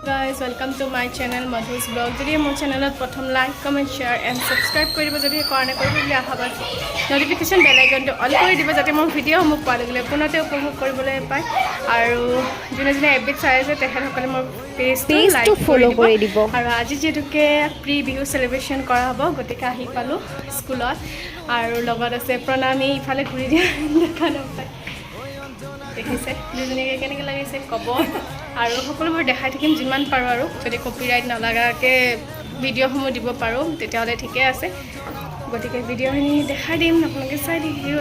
Guys, welcome to my channel Madhu's blog. যদি মোৰ চেনেলত প্ৰথম like, comment, share and subscribe কৰি দিব যদি কাৰণে কৰিব বুলি আশা কৰিছোঁ। নটিফিকেশ্যন বেল আইকনটো অন কৰি দিব যাতে মোৰ ভিডিঅ' মোক পোৱা লগে লগে পুনতে উপভোগ কৰিবলৈ পায় আৰু যোনে যোনে এপিক চাই আছে তেখেতসকলে মোৰ পেজটো ফ'ল' কৰি দিব আৰু আজি যিহেতুকে প্ৰি বিহু চেলিব্ৰেশ্যন কৰা হ'ব গতিকে আহি পালোঁ স্কুলত আৰু লগত আছে প্ৰণামী ইফালে ঘূৰি দিয়া দেখা নাপায় দেখিছে দুজনীকে কেনেকৈ লাগিছে ক'ব আৰু সকলোবোৰ দেখাই থাকিম যিমান পাৰোঁ আৰু যদি কপিৰাইট নলগাকৈ ভিডিঅ'সমূহ দিব পাৰোঁ তেতিয়াহ'লে ঠিকে আছে গতিকে ভিডিঅ'খিনি দেখাই দিম আপোনালোকে চাই থাকিব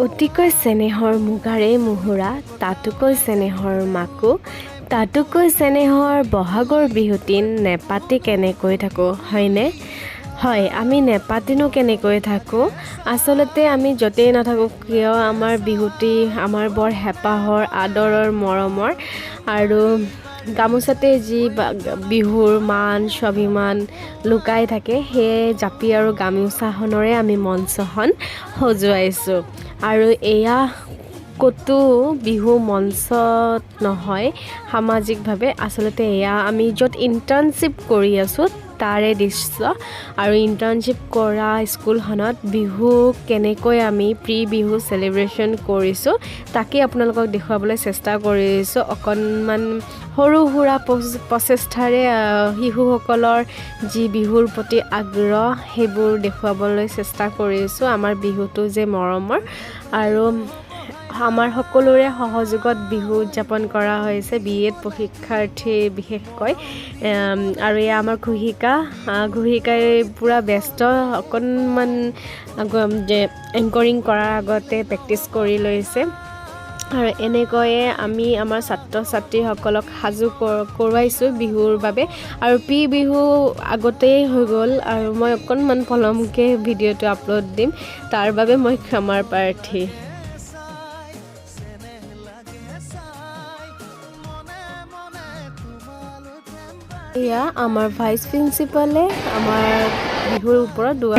অতিকৈ চেনেহৰ মুগাৰে মুহুৰা তাতোকৈ চেনেহৰ মাকো তাতোকৈ চেনেহৰ বহাগৰ বিহুটিন নেপাতি কেনেকৈ থাকোঁ হয়নে হয় আমি নেপাতিনো কেনেকৈ থাকোঁ আচলতে আমি য'তেই নাথাকোঁ কিয় আমাৰ বিহুটি আমাৰ বৰ হেঁপাহৰ আদৰৰ মৰমৰ আৰু গামোচাতে যি বিহুৰ মান স্বাভিমান লুকাই থাকে সেয়ে জাপি আৰু গামোচাখনৰে আমি মঞ্চখন সজুৱাইছোঁ আৰু এয়া ক'তো বিহু মঞ্চত নহয় সামাজিকভাৱে আচলতে এয়া আমি য'ত ইণ্টাৰ্ণশ্বিপ কৰি আছোঁ তাৰে দৃশ্য আৰু ইণ্টাৰ্ণশ্বিপ কৰা স্কুলখনত বিহু কেনেকৈ আমি প্ৰি বিহু চেলিব্ৰেশ্যন কৰিছোঁ তাকে আপোনালোকক দেখুৱাবলৈ চেষ্টা কৰিছোঁ অকণমান সৰু সুৰা প্ৰচেষ্টাৰে শিশুসকলৰ যি বিহুৰ প্ৰতি আগ্ৰহ সেইবোৰ দেখুৱাবলৈ চেষ্টা কৰিছোঁ আমাৰ বিহুটো যে মৰমৰ আৰু আমাৰ সকলোৰে সহযোগত বিহু উদযাপন কৰা হৈছে BEd প্ৰশিক্ষাৰ্থী বিশেষকৈ আৰু এয়া আমাৰ ঘোষিকাই পূৰা ব্যস্ত অকণমান যে এংকৰিং কৰাৰ আগতে প্ৰেক্টিছ কৰি লৈছে আৰু এনেকৈয়ে আমি আমাৰ ছাত্ৰ ছাত্ৰীসকলক সাজু কৰোৱাইছোঁ বিহুৰ বাবে আৰু প্ৰি বিহু আগতেই হৈ গ'ল আৰু মই অকণমান পলমকৈ ভিডিঅ'টো আপলোড দিম তাৰ বাবে মই ক্ষমাৰ প্ৰাৰ্থী এয়া আমাৰ ভাইচ প্ৰিন্সিপালে আমাৰ বিহুৰ ওপৰত দুৱা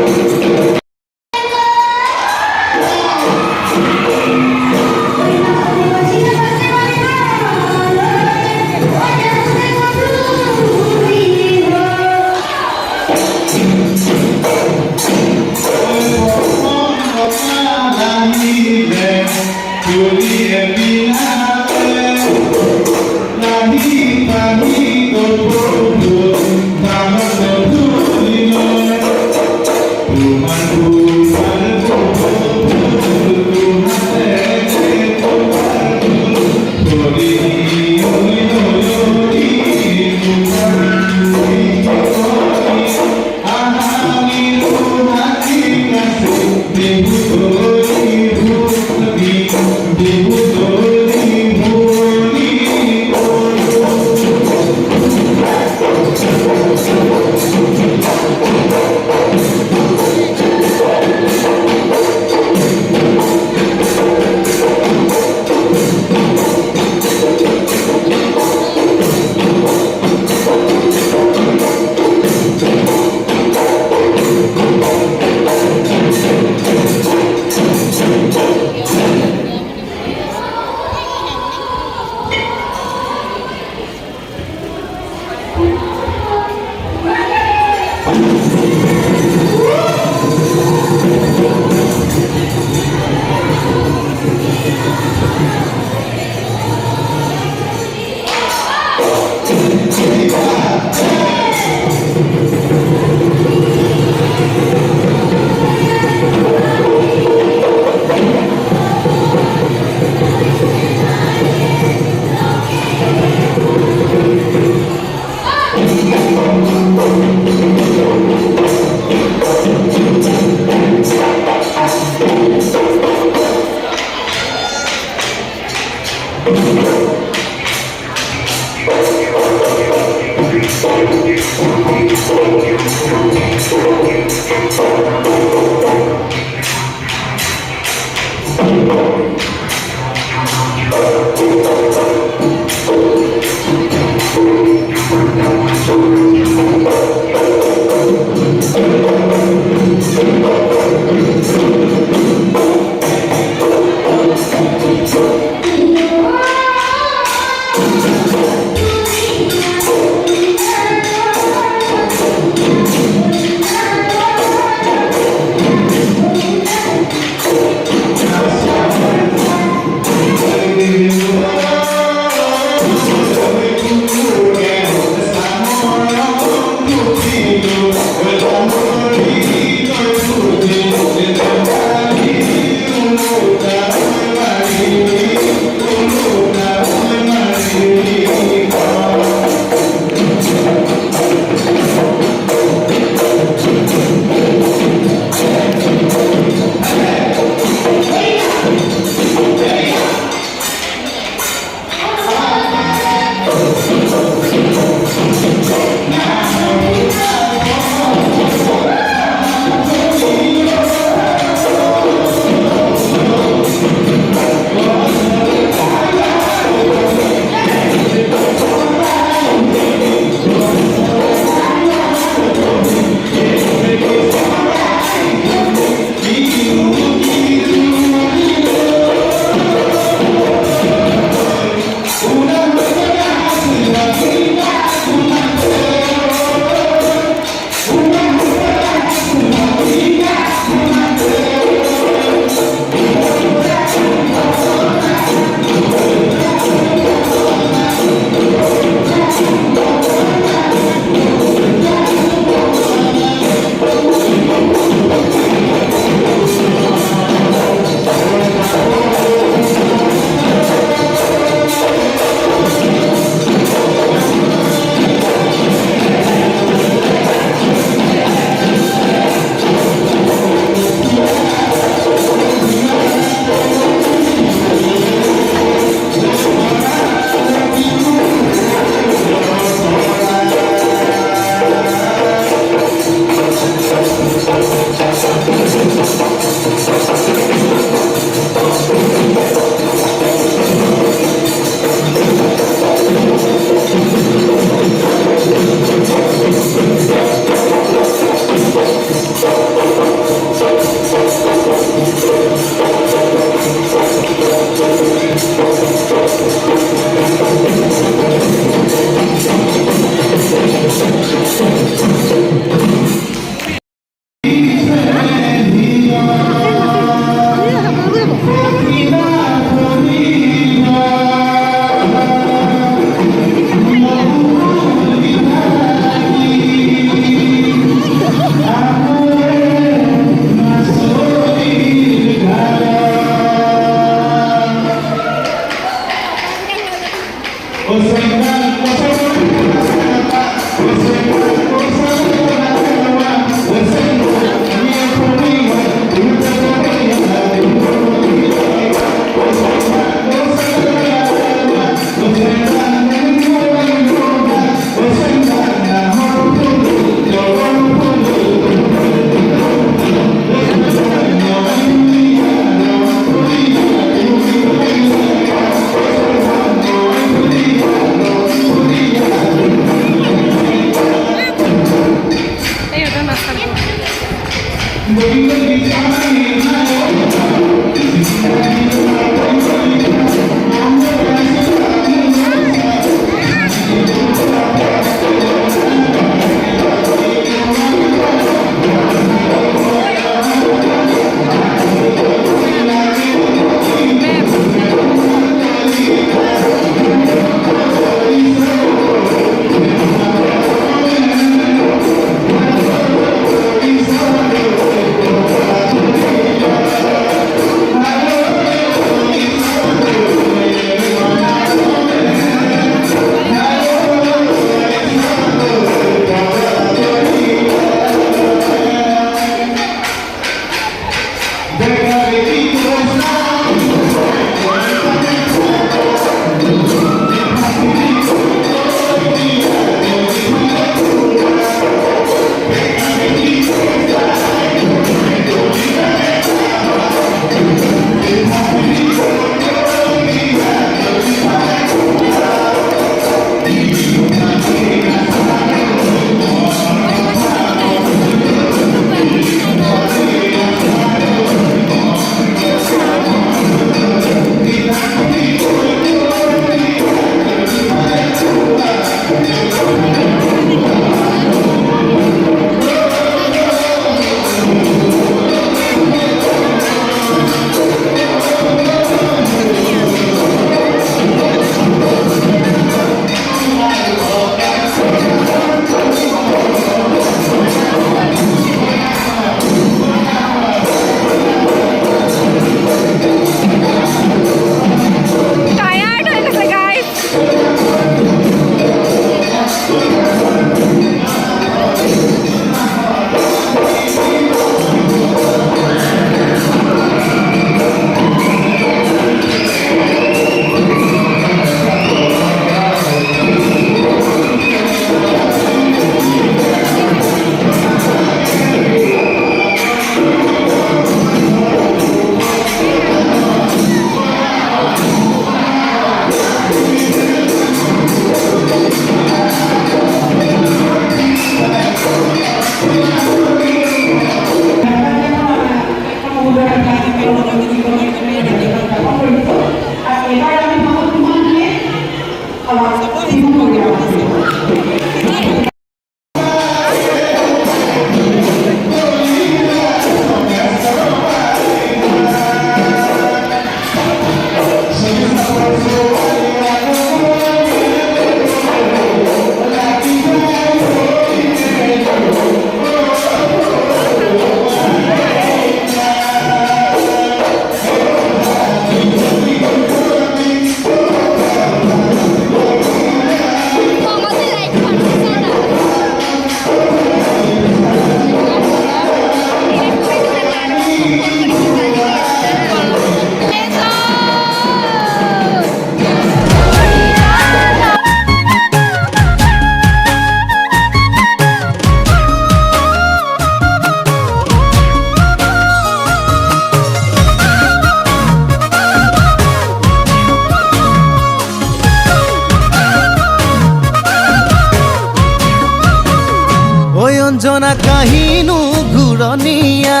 অঞ্জনা কাহিনু ঘূৰণীয়া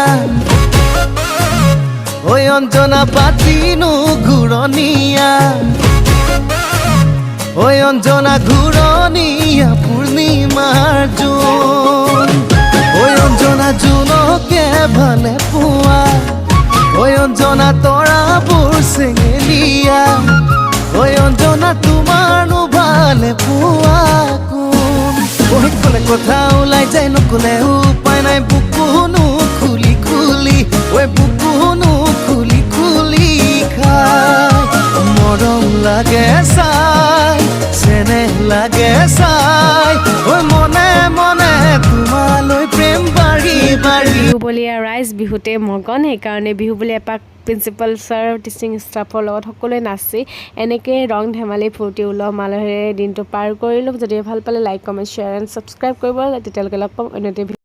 ঐ অঞ্জনা পাতিনু ঘূৰণীয়া ঐ অঞ্জনা ঘূৰণীয়া পূৰ্ণিমাৰ জোন ঐ অঞ্জনা জোনকে ভালে পোৱা ঐ অঞ্জনা তৰাবোৰ চেঙেলীয়া ঐ অঞ্জনা তোমাৰনো ভালে পোৱা কোন কলে কথা ওলাই যায় নকলে উপায় নাই বুকুনো খুলি খুলি ঐ বুকুনো খুলি খুলি খাই মৰম লাগে চাই চেনেহ লাগে চাই ঐ মনে মনে তোমালৈ প্ৰেম বাঢ়ি বাঢ়ি বিহু বলীয়া ৰাইজ বিহুতে মগন সেইকাৰণে বিহু বুলি এপাক প্ৰিন্সিপাল ছাৰ টিচিং ষ্টাফৰ লগত সকলোৱে নাচি এনেকৈ ৰং ধেমালি ফূৰ্তি উলহ মালহেৰে দিনটো পাৰ কৰিলোঁ। যদি ভাল পালে like comment share and subscribe কৰিব তেতিয়ালৈকে লগ পাম অন্য